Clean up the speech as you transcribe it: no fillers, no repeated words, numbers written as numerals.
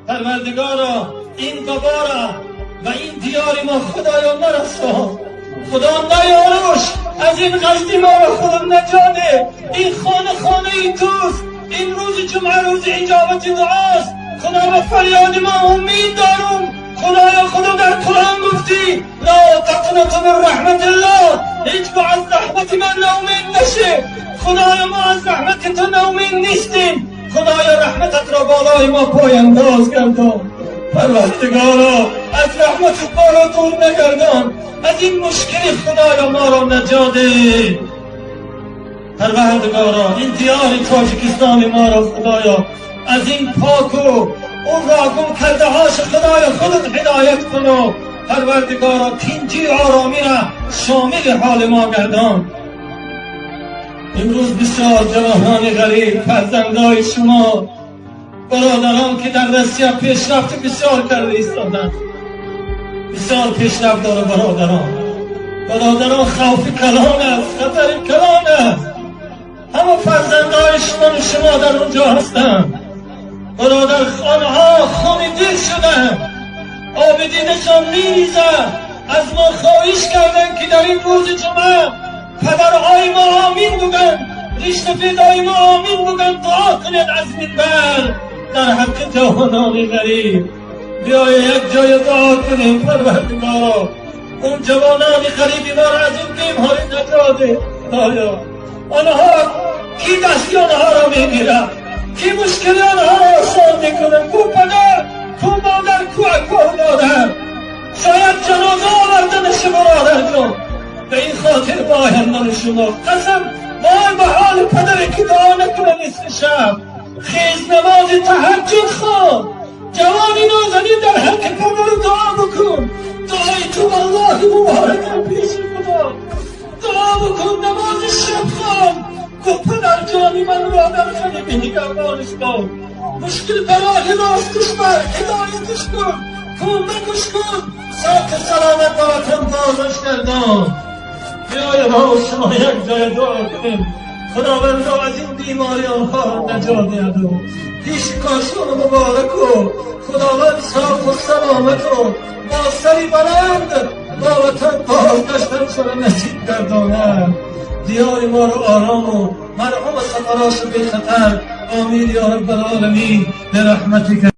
پروردگارا این قبارا و این دیاری ما خدایا نرسان، خدا نیاروش از این قصدی ما را خدا نجاده. این خانه این توست، این روز جمعه روز اجابت دعاست. خدا به فریاد ما امید دارم. خدا در قرآن گفتی لا تقنطوا من رحمت الله، هیچ با از رحمت من ناامید نشه. خدایا ما از رحمت تو ناامید نیستیم. خدایا رحمتت را بالای ما پایانداز گردان. پروردگارا از رحمتت ما را دور نگردان. از این مشکلی خدایا ما را نجات ده. پروردگارا این دیار تاجیکستان ما را خدایا از این پاک و اون را گم کرده هاش خدایا خودت هدایت کنو. پروردگارا تینجی آرامی را شامل حال ما گردان. امروز بسیار جوانان غریب فرزندای شما برادران که در روسیه پیشرفت بسیار کرده ایستادند، بسیار پیشرفت داره. برادران خوف کلان است، خطر کلان است. همه فرزندای شما در اونجا هستند. برادر آنها خون دل شدند، آب دیدشان میریزد. از ما خواهش کردن که در این روز جمعه پدرهای ما آمین بگن، رشته پیدای ما آمین بگن، دعا کنید از منبر در حق جوانان غریب. بیای یک جای دعا کنیم پروردگارا اون جوانان غریبی ما را از این بیماری نجات ده. آنها کی دستی آنها را میگیره، کی مشکلی آنها را آسان میکنه. کو پدر، کو مادر، کو اکا مادر، شاید جنازه آوردنش برادر جان. به این خاطر با آیندن شما قسم وای به حال پدری که دعا نکنه نصف شب. خیز نماز تهجد خوان، جوانی نازنین در حق پدر دعا بکن. دعای تو والله مبارکم پیش خدا. دعا بکن، نماز شب خوان. گفت پدر جانی من را در خانه نگهبانش کن. مشکل برای راستش بر هدایتش کن، کمکش کن. ساعت سلامت با وطن بازش گردان. بیای با شما یک جای دعا کنیم خداوندا از این بیماری آنها را نجات دهد. پیش کاشان مبارک و خداوند صاف و سلامت و با سری بلند با وطن بازگشتن را نصیب گرداند. دیار ما رو آرام و مرحوم سفراش بی خطر. آمین یا رب العالمین برحمتک.